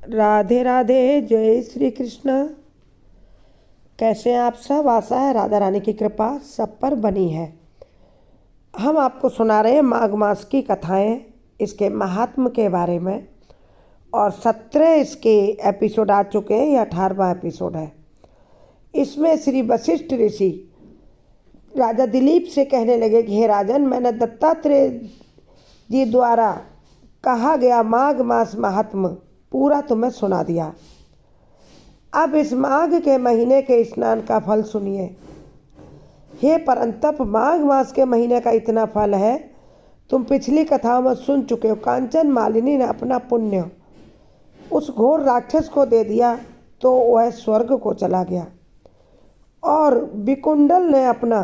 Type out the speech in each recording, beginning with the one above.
राधे राधे, जय श्री कृष्ण। कैसे हैं आप सब? आशा है राधा रानी की कृपा सब पर बनी है। हम आपको सुना रहे हैं माघ मास की कथाएं, इसके महात्म के बारे में। और 17 इसके एपिसोड आ चुके हैं, ये 18वां एपिसोड है। इसमें श्री वशिष्ठ ऋषि राजा दिलीप से कहने लगे कि हे राजन, मैंने दत्तात्रेय जी द्वारा कहा गया माघ मास महात्म पूरा तुम्हें सुना दिया। अब इस माघ के महीने के स्नान का फल सुनिए। हे परंतप, माघ मास के महीने का इतना फल है, तुम पिछली कथाओं में सुन चुके हो। कांचन मालिनी ने अपना पुण्य उस घोर राक्षस को दे दिया तो वह स्वर्ग को चला गया, और विकुंडल ने अपना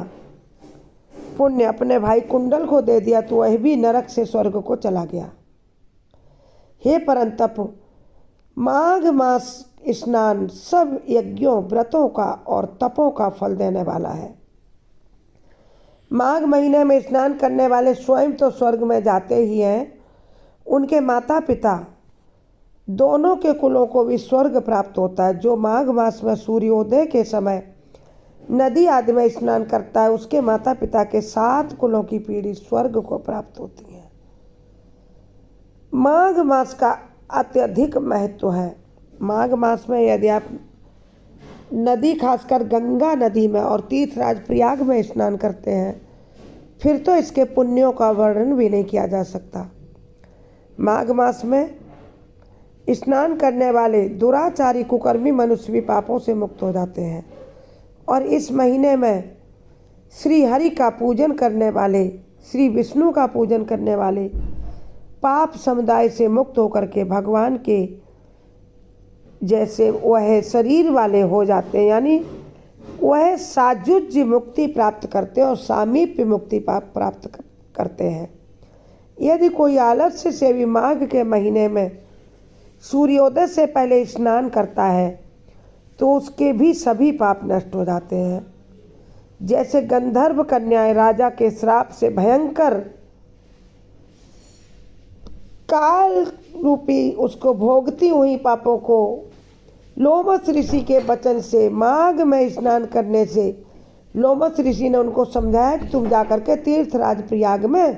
पुण्य अपने भाई कुंडल को दे दिया तो वह भी नरक से स्वर्ग को चला गया। हे परंतप, माघ मास स्नान सब यज्ञों, व्रतों का और तपों का फल देने वाला है। माघ महीने में स्नान करने वाले स्वयं तो स्वर्ग में जाते ही हैं, उनके माता पिता दोनों के कुलों को भी स्वर्ग प्राप्त होता है। जो माघ मास में सूर्योदय के समय नदी आदि में स्नान करता है, उसके माता पिता के 7 कुलों की पीढ़ी स्वर्ग को प्राप्त होती है। माघ मास का अत्यधिक महत्व है। माघ मास में यदि आप नदी, खासकर गंगा नदी में और तीर्थराज प्रयाग में स्नान करते हैं, फिर तो इसके पुण्यों का वर्णन भी नहीं किया जा सकता। माघ मास में स्नान करने वाले दुराचारी कुकर्मी मनुष्य भी पापों से मुक्त हो जाते हैं, और इस महीने में श्री हरि का पूजन करने वाले, श्री विष्णु का पूजन करने वाले पाप समुदाय से मुक्त होकर के भगवान के जैसे वह शरीर वाले हो जाते हैं, यानी वह साजुज्य मुक्ति प्राप्त करते हैं और सामीप्य मुक्ति प्राप्त करते हैं। यदि कोई आलस्य से भी माघ के महीने में सूर्योदय से पहले स्नान करता है तो उसके भी सभी पाप नष्ट हो जाते हैं। जैसे गंधर्व कन्याएं राजा के श्राप से भयंकर काल रूपी उसको भोगती हुई पापों को लोमस ऋषि के वचन से, माघ में स्नान करने से लोमस ऋषि ने उनको समझाया कि तुम जाकर के तीर्थराज प्रयाग में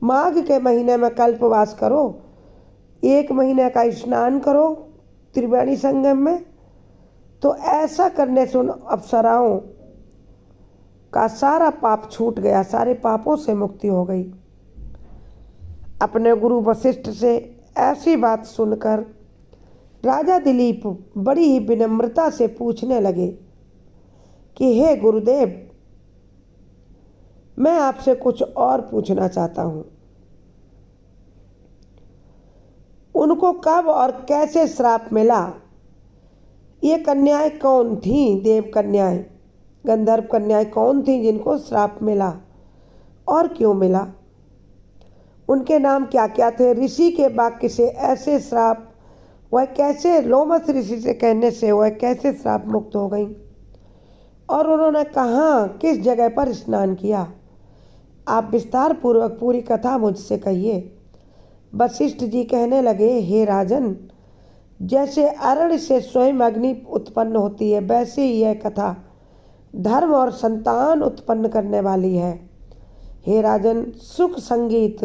माघ के महीने में कल्पवास करो, 1 महीने का स्नान करो त्रिवेणी संगम में। तो ऐसा करने से उन अप्सराओं का सारा पाप छूट गया, सारे पापों से मुक्ति हो गई। अपने गुरु वशिष्ठ से ऐसी बात सुनकर राजा दिलीप बड़ी ही विनम्रता से पूछने लगे कि हे गुरुदेव, मैं आपसे कुछ और पूछना चाहता हूँ। उनको कब और कैसे श्राप मिला? ये कन्याएं कौन थीं? देव कन्याएं, गंधर्व कन्याएं कौन थीं जिनको श्राप मिला और क्यों मिला? उनके नाम क्या क्या थे? ऋषि के वाक्य से ऐसे श्राप वह कैसे, लोमस ऋषि से कहने से वह कैसे श्राप मुक्त हो गई? और उन्होंने कहाँ, किस जगह पर स्नान किया? आप विस्तार पूर्वक पूरी कथा मुझसे कहिए। वशिष्ठ जी कहने लगे, हे राजन, जैसे अरण्य से स्वयं अग्नि उत्पन्न होती है, वैसे ही यह कथा धर्म और संतान उत्पन्न करने वाली है। हे राजन, सुख संगीत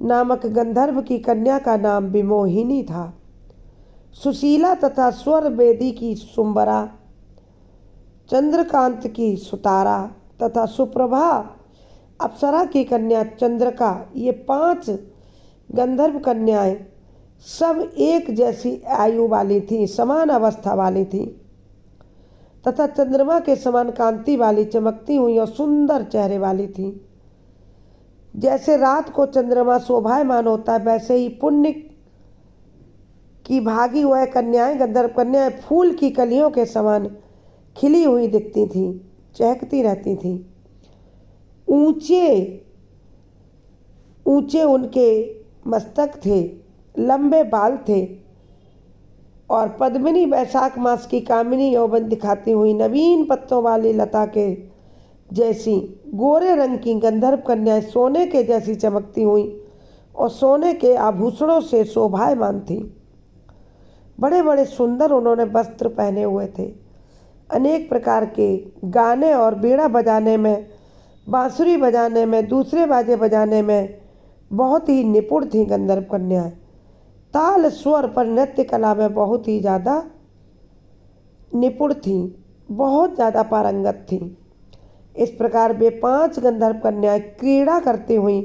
नामक गंधर्व की कन्या का नाम विमोहिनी था। सुशीला तथा स्वर वेदी की सुंबरा, चंद्रकांत की सुतारा तथा सुप्रभा अप्सरा की कन्या चंद्रका, ये 5 गंधर्व कन्याएं सब एक जैसी आयु वाली थीं, समान अवस्था वाली थीं तथा चंद्रमा के समान कांति वाली, चमकती हुई और सुंदर चेहरे वाली थीं। जैसे रात को चंद्रमा शोभायमान होता है, वैसे ही पुण्य की भागी वह कन्याएं, गंधर्व कन्याएं फूल की कलियों के समान खिली हुई दिखती थीं, चहकती रहती थीं। ऊंचे ऊंचे उनके मस्तक थे, लंबे बाल थे, और पद्मिनी वैशाख मास की कामिनी यौवन दिखाती हुई नवीन पत्तों वाली लता के जैसी गोरे रंग की गंधर्व कन्याएं सोने के जैसी चमकती हुई और सोने के आभूषणों से शोभायमान थीं। बड़े बड़े सुंदर उन्होंने वस्त्र पहने हुए थे। अनेक प्रकार के गाने और बीड़ा बजाने में, बांसुरी बजाने में, दूसरे बाजे बजाने में बहुत ही निपुण थी गंधर्व कन्याएं। ताल स्वर पर नृत्य कला में बहुत ही ज़्यादा निपुण थीं, बहुत ज़्यादा पारंगत थीं। इस प्रकार वे 5 गंधर्व कन्याएं क्रीड़ा करती हुई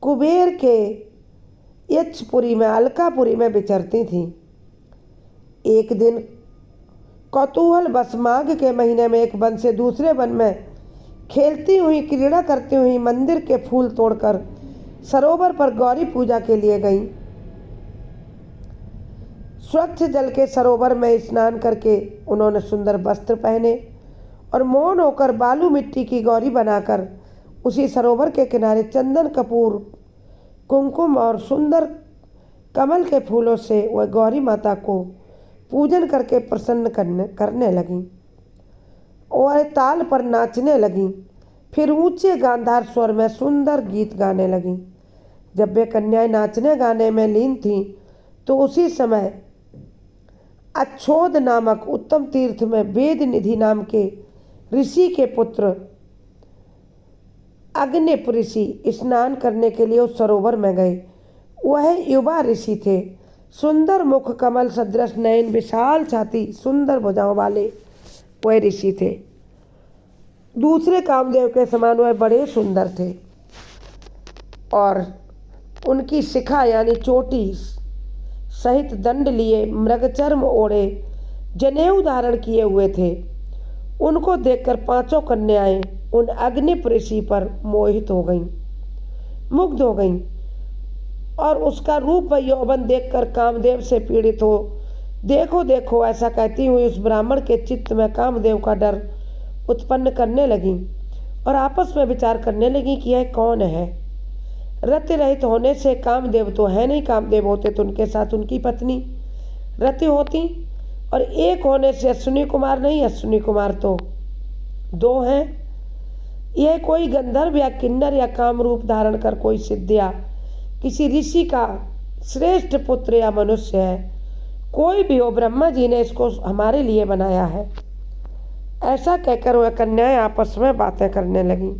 कुबेर के यक्षपुरी में, अलकापुरी में विचरती थीं। एक दिन कौतूहल बस माघ के महीने में एक वन से दूसरे वन में खेलती हुई, क्रीड़ा करती हुई मंदिर के फूल तोड़कर सरोवर पर गौरी पूजा के लिए गईं। स्वच्छ जल के सरोवर में स्नान करके उन्होंने सुंदर वस्त्र पहने और मौन होकर बालू मिट्टी की गौरी बनाकर उसी सरोवर के किनारे चंदन, कपूर, कुमकुम और सुंदर कमल के फूलों से वह गौरी माता को पूजन करके प्रसन्न करने लगीं और ताल पर नाचने लगीं। फिर ऊंचे गांधार स्वर में सुंदर गीत गाने लगीं। जब वे कन्याएं नाचने गाने में लीन थीं तो उसी समय अच्छोद नामक उत्तम तीर्थ में वेद निधि नाम के ऋषि के पुत्र अग्निप ऋषि स्नान करने के लिए उस सरोवर में गए। वह युवा ऋषि थे। सुंदर मुख, कमल सदृश नयन, विशाल छाती, सुंदर भुजाओं वाले वह ऋषि थे। दूसरे कामदेव के समान वह बड़े सुंदर थे और उनकी शिखा यानी चोटी सहित दंड लिए, मृगचर्म ओढ़े, जनेऊ धारण किए हुए थे। उनको देखकर 5 कन्याएं उन अग्निप ऋषि पर मोहित हो गईं, मुग्ध हो गईं और उसका रूप व यौवन देखकर कामदेव से पीड़ित हो देखो देखो ऐसा कहती हुई उस ब्राह्मण के चित्त में कामदेव का डर उत्पन्न करने लगी और आपस में विचार करने लगी कि यह कौन है। रति रहित होने से कामदेव तो है नहीं, कामदेव होते तो उनके साथ उनकी पत्नी रति होती, और एक होने से अश्विनी कुमार नहीं, अश्विनी कुमार तो 2 हैं। यह कोई गंधर्व या किन्नर या कामरूप धारण कर कोई सिद्ध या किसी ऋषि का श्रेष्ठ पुत्र या मनुष्य है। कोई भी हो, ब्रह्मा जी ने इसको हमारे लिए बनाया है। ऐसा कहकर वह कन्याएं आपस में बातें करने लगीं।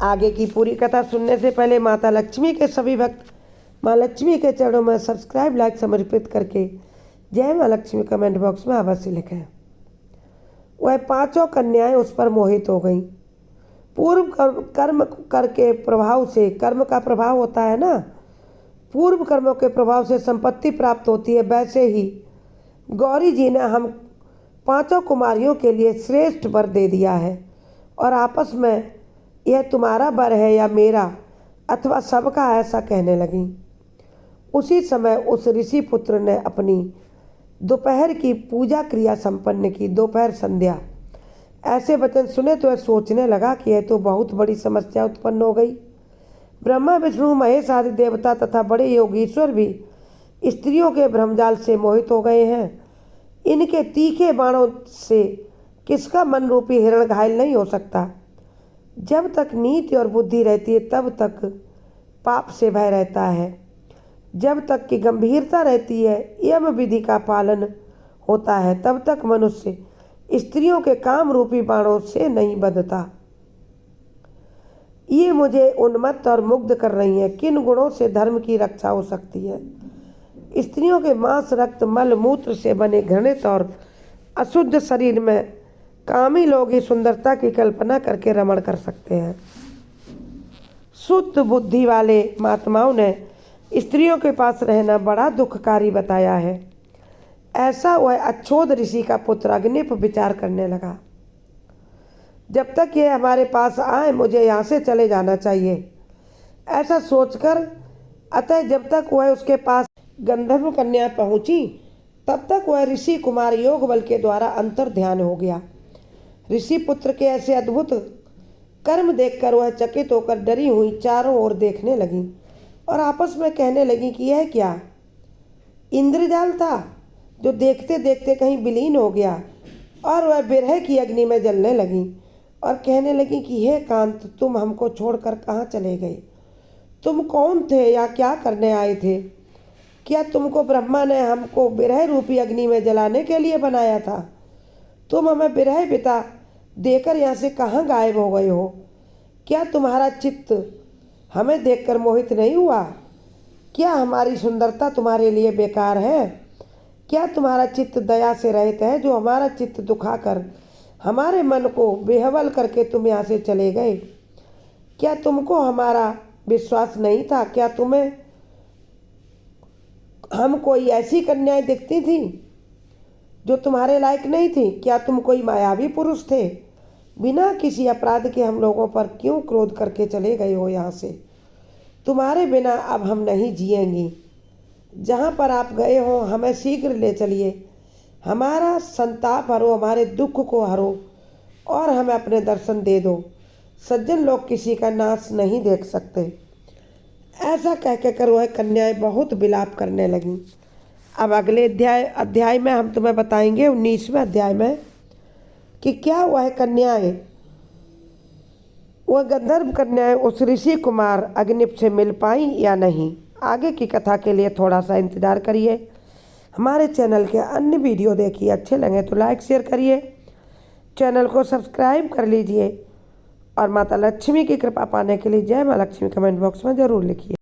आगे की पूरी कथा सुनने से पहले माता लक्ष्मी के सभी भक्त माँ लक्ष्मी के चरणों में सब्सक्राइब, लाइक समर्पित करके जय माँ लक्ष्मी कमेंट बॉक्स में अवश्य लिखें। वह 5 कन्याएं उस पर मोहित हो गईं। पूर्व कर्म करके प्रभाव से, कर्म का प्रभाव होता है ना, पूर्व कर्मों के प्रभाव से संपत्ति प्राप्त होती है, वैसे ही गौरी जी ने हम 5 कुमारियों के लिए श्रेष्ठ वर दे दिया है और आपस में यह तुम्हारा वर है या मेरा अथवा सबका, ऐसा कहने लगी। उसी समय उस ऋषि पुत्र ने अपनी दोपहर की पूजा क्रिया संपन्न की। दोपहर संध्या ऐसे वचन सुने तो वह सोचने लगा कि यह तो बहुत बड़ी समस्या उत्पन्न हो गई। ब्रह्मा, विष्णु, महेश आदि देवता तथा बड़े योगीश्वर भी स्त्रियों के भ्रमजाल से मोहित हो गए हैं। इनके तीखे बाणों से किसका मन रूपी हिरण घायल नहीं हो सकता। जब तक नीति और बुद्धि रहती है तब तक पाप से भय रहता है। जब तक कि गंभीरता रहती है, यम विधि का पालन होता है, तब तक मनुष्य स्त्रियों के काम रूपी बाणों से नहीं बंधता। ये मुझे उन्मत्त और मुग्ध कर रही हैं। किन गुणों से धर्म की रक्षा हो सकती है? स्त्रियों के मांस, रक्त, मल, मूत्र से बने घृणित और अशुद्ध शरीर में कामी लोग ही सुंदरता की कल्पना करके रमण कर सकते हैं। शुद्ध बुद्धि वाले महात्माओं ने स्त्रियों के पास रहना बड़ा दुखकारी बताया है। ऐसा वह अच्छोद ऋषि का पुत्र अग्निप विचार करने लगा। जब तक ये हमारे पास आए मुझे यहाँ से चले जाना चाहिए, ऐसा सोचकर अतः जब तक वह उसके पास गंधर्व कन्या पहुँची तब तक वह ऋषि कुमार योग बल के द्वारा अंतर ध्यान हो गया। ऋषि पुत्र के ऐसे अद्भुत कर्म देखकर वह चकित होकर डरी हुई चारों ओर देखने लगी और आपस में कहने लगी कि यह क्या इंद्रजाल था जो देखते देखते कहीं विलीन हो गया। और वह विरह की अग्नि में जलने लगी और कहने लगी कि हे कांत, तुम हमको छोड़कर कहाँ चले गए? तुम कौन थे या क्या करने आए थे? क्या तुमको ब्रह्मा ने हमको विरह रूपी अग्नि में जलाने के लिए बनाया था? तुम हमें विरह बिता देकर यहाँ से कहाँ गायब हो गए हो? क्या तुम्हारा चित्त हमें देखकर मोहित नहीं हुआ? क्या हमारी सुंदरता तुम्हारे लिए बेकार है? क्या तुम्हारा चित्त दया से रहित है, जो हमारा चित्त दुखाकर हमारे मन को बेहवल करके तुम यहाँ से चले गए? क्या तुमको हमारा विश्वास नहीं था? क्या तुम्हें हम कोई ऐसी कन्याएं दिखती थी जो तुम्हारे लायक नहीं थी? क्या तुम कोई मायावी पुरुष थे? बिना किसी अपराध के हम लोगों पर क्यों क्रोध करके चले गए हो यहाँ से? तुम्हारे बिना अब हम नहीं जिएंगी। जहाँ पर आप गए हो हमें शीघ्र ले चलिए। हमारा संताप हरो, हमारे दुख को हरो और हमें अपने दर्शन दे दो। सज्जन लोग किसी का नाश नहीं देख सकते। ऐसा कह कर वह कन्याएं बहुत विलाप करने लगीं। अब अगले अध्याय में हम तुम्हें बताएंगे 19वें अध्याय में कि क्या वह कन्याएं, वह गंधर्व कन्याएं उस ऋषि कुमार अग्निप से मिल पाई या नहीं। आगे की कथा के लिए थोड़ा सा इंतज़ार करिए। हमारे चैनल के अन्य वीडियो देखिए, अच्छे लगे तो लाइक शेयर करिए, चैनल को सब्सक्राइब कर लीजिए और माता लक्ष्मी की कृपा पाने के लिए जय माँ लक्ष्मी कमेंट बॉक्स में ज़रूर लिखिए।